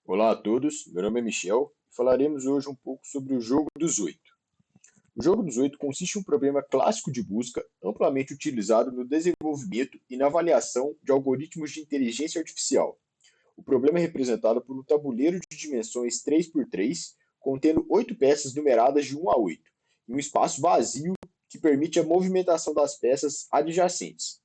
Olá a todos, meu nome é Michel e falaremos hoje um pouco sobre o jogo dos oito. O jogo dos oito consiste em um problema clássico de busca amplamente utilizado no desenvolvimento e na avaliação de algoritmos de inteligência artificial. O problema é representado por um tabuleiro de dimensões 3 por 3, contendo oito peças numeradas de 1 a 8, e um espaço vazio que permite a movimentação das peças adjacentes.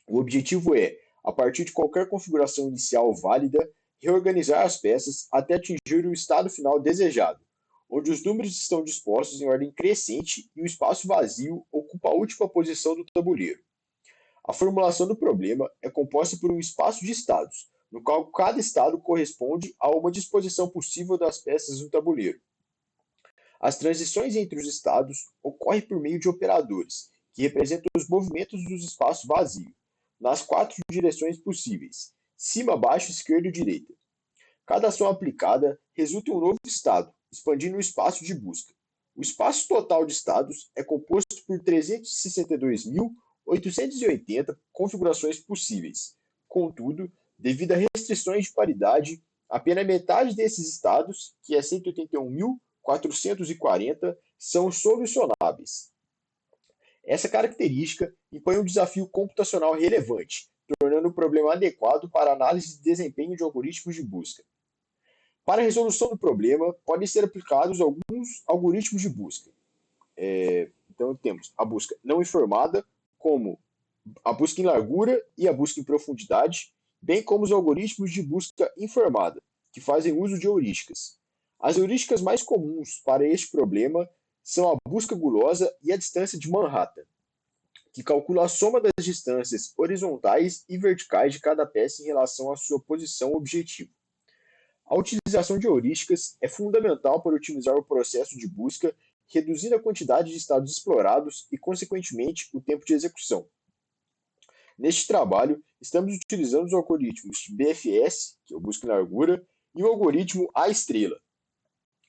O objetivo é, a partir de qualquer configuração inicial válida, reorganizar as peças até atingir o estado final desejado, onde os números estão dispostos em ordem crescente e o espaço vazio ocupa a última posição do tabuleiro. A formulação do problema é composta por um espaço de estados, no qual cada estado corresponde a uma disposição possível das peças no tabuleiro. As transições entre os estados ocorrem por meio de operadores, que representam os movimentos dos espaços vazios, nas quatro direções possíveis: cima, baixo, esquerda e direita. Cada ação aplicada resulta em um novo estado, expandindo o espaço de busca. O espaço total de estados é composto por 362.880 configurações possíveis. Contudo, devido a restrições de paridade, apenas metade desses estados, que é 181.440, são solucionáveis. Essa característica impõe um desafio computacional relevante, tornando o problema adequado para análise de desempenho de algoritmos de busca. Para a resolução do problema, podem ser aplicados alguns algoritmos de busca. Então, temos a busca não informada, como a busca em largura e a busca em profundidade, bem como os algoritmos de busca informada, que fazem uso de heurísticas. As heurísticas mais comuns para este problema são a busca gulosa e a distância de Manhattan, que calcula a soma das distâncias horizontais e verticais de cada peça em relação à sua posição objetivo. A utilização de heurísticas é fundamental para otimizar o processo de busca, reduzindo a quantidade de estados explorados e, consequentemente, o tempo de execução. Neste trabalho, estamos utilizando os algoritmos BFS, que é o busca em largura, e o algoritmo A-estrela.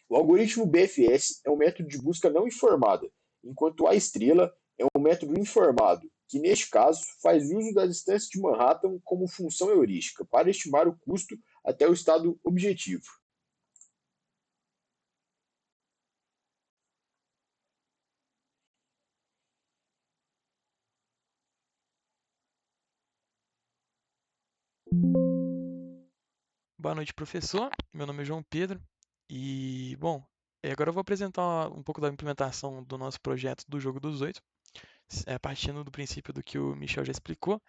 O algoritmo BFS é um método de busca não informada, enquanto o A-estrela é um método informado, que neste caso faz uso da distância de Manhattan como função heurística para estimar o custo até o estado objetivo. Boa noite, professor. Meu nome é João Pedro e, bom, agora eu vou apresentar um pouco da implementação do nosso projeto do jogo dos oito, partindo do princípio do que o Michel já explicou.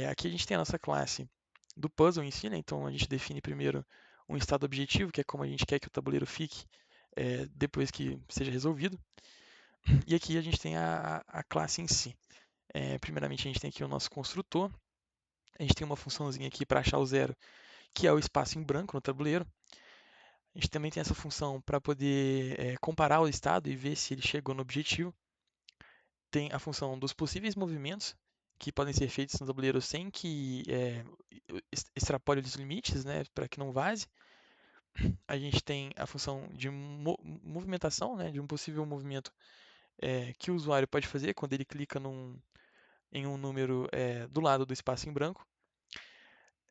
Aqui a gente tem a nossa classe do puzzle em si, né? Então a gente define primeiro um estado objetivo, que é como a gente quer que o tabuleiro fique depois que seja resolvido. E aqui a gente tem a classe em si. Primeiramente a gente tem aqui o nosso construtor. A gente tem uma funçãozinha aqui para achar o zero, que é o espaço em branco no tabuleiro. A gente também tem essa função para poder comparar o estado e ver se ele chegou no objetivo. Tem a função dos possíveis movimentos que podem ser feitos no tabuleiro sem que extrapole os limites, né, para que não vaze. A gente tem a função de movimentação, né, de um possível movimento que o usuário pode fazer quando ele clica em um número do lado do espaço em branco.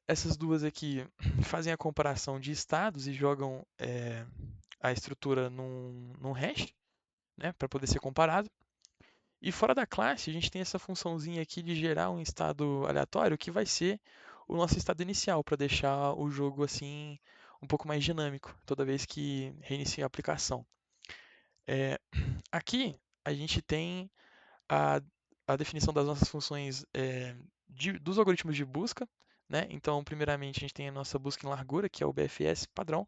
Essas duas aqui fazem a comparação de estados e jogam a estrutura num hash, né, para poder ser comparado. E fora da classe, a gente tem essa funçãozinha aqui de gerar um estado aleatório que vai ser o nosso estado inicial, para deixar o jogo assim um pouco mais dinâmico toda vez que reinicia a aplicação. Aqui a gente tem a, a definição das nossas funções dos algoritmos de busca. Né? Então, primeiramente, a gente tem a nossa busca em largura, que é o BFS padrão.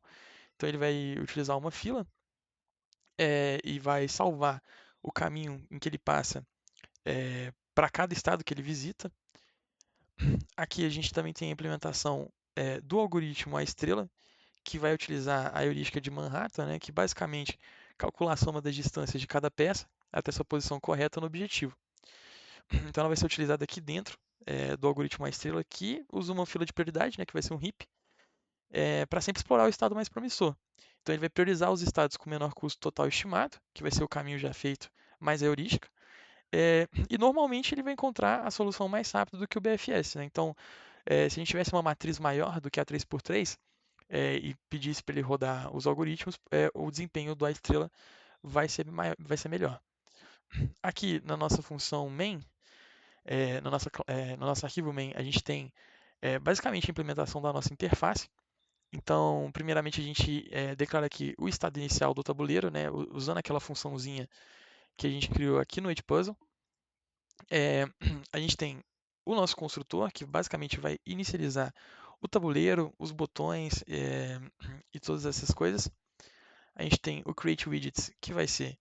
Então, ele vai utilizar uma fila e vai salvar o caminho em que ele passa para cada estado que ele visita. Aqui a gente também tem a implementação do algoritmo A estrela, que vai utilizar a heurística de Manhattan, né, que basicamente calcula a soma das distâncias de cada peça até sua posição correta no objetivo. Então ela vai ser utilizada aqui dentro do algoritmo A estrela, que usa uma fila de prioridade, né, que vai ser um heap, para sempre explorar o estado mais promissor. Então ele vai priorizar os estados com menor custo total estimado, que vai ser o caminho já feito mais a heurística, e normalmente ele vai encontrar a solução mais rápido do que o BFS. Né? Então, se a gente tivesse uma matriz maior do que a 3x3, e pedisse para ele rodar os algoritmos, o desempenho da estrela vai ser melhor. Aqui na nossa função main, no nosso arquivo main, a gente tem basicamente a implementação da nossa interface. Então, primeiramente, a gente declara aqui o estado inicial do tabuleiro, né, usando aquela funçãozinha que a gente criou aqui no Edpuzzle. A gente tem o nosso construtor, que basicamente vai inicializar o tabuleiro, os botões e todas essas coisas. A gente tem o Create Widgets, que vai ser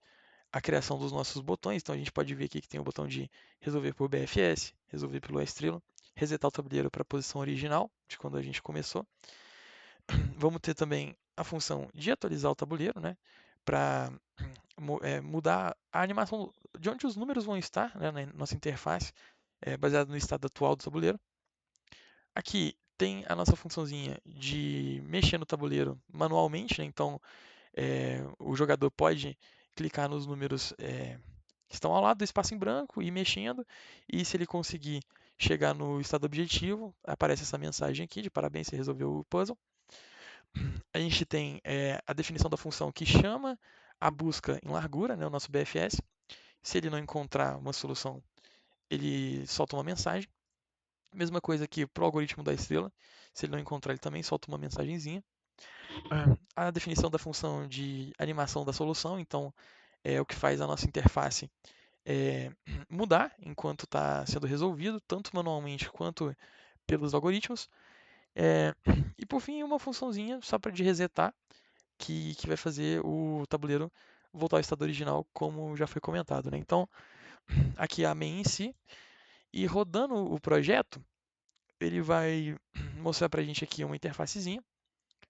a criação dos nossos botões. Então a gente pode ver aqui que tem o botão de resolver por BFS, resolver pelo Estrela, resetar o tabuleiro para a posição original de quando a gente começou. Vamos ter também a função de atualizar o tabuleiro, né, para mudar a animação de onde os números vão estar, né, na nossa interface, baseado no estado atual do tabuleiro. Aqui tem a nossa funçãozinha de mexer no tabuleiro manualmente, né, então o jogador pode clicar nos números que estão ao lado do espaço em branco e ir mexendo, e se ele conseguir chegar no estado objetivo, aparece essa mensagem aqui de parabéns, você resolveu o puzzle. A gente tem a definição da função que chama a busca em largura, né, o nosso BFS. Se ele não encontrar uma solução, ele solta uma mensagem. Mesma coisa aqui para o algoritmo da estrela. Se ele não encontrar, ele também solta uma mensagenzinha. A definição da função de animação da solução, então é o que faz a nossa interface mudar enquanto está sendo resolvido, tanto manualmente quanto pelos algoritmos. E por fim, uma funçãozinha só para de resetar, que vai fazer o tabuleiro voltar ao estado original, como já foi comentado, né? Então, aqui a main em si, e rodando o projeto, ele vai mostrar para a gente aqui uma interfacezinha,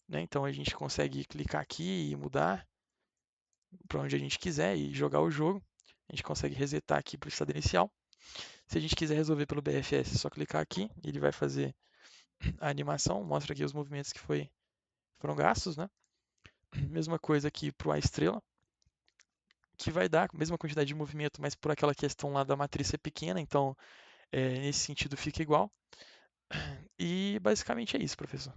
né? Então a gente consegue clicar aqui e mudar para onde a gente quiser e jogar o jogo. A gente consegue resetar aqui para o estado inicial. Se a gente quiser resolver pelo BFS, é só clicar aqui, ele vai fazer a animação, mostra aqui os movimentos que foram gastos, né? Mesma coisa aqui para o A estrela, que vai dar a mesma quantidade de movimento, mas por aquela questão lá da matriz ser pequena, então nesse sentido fica igual. E basicamente é isso, professor.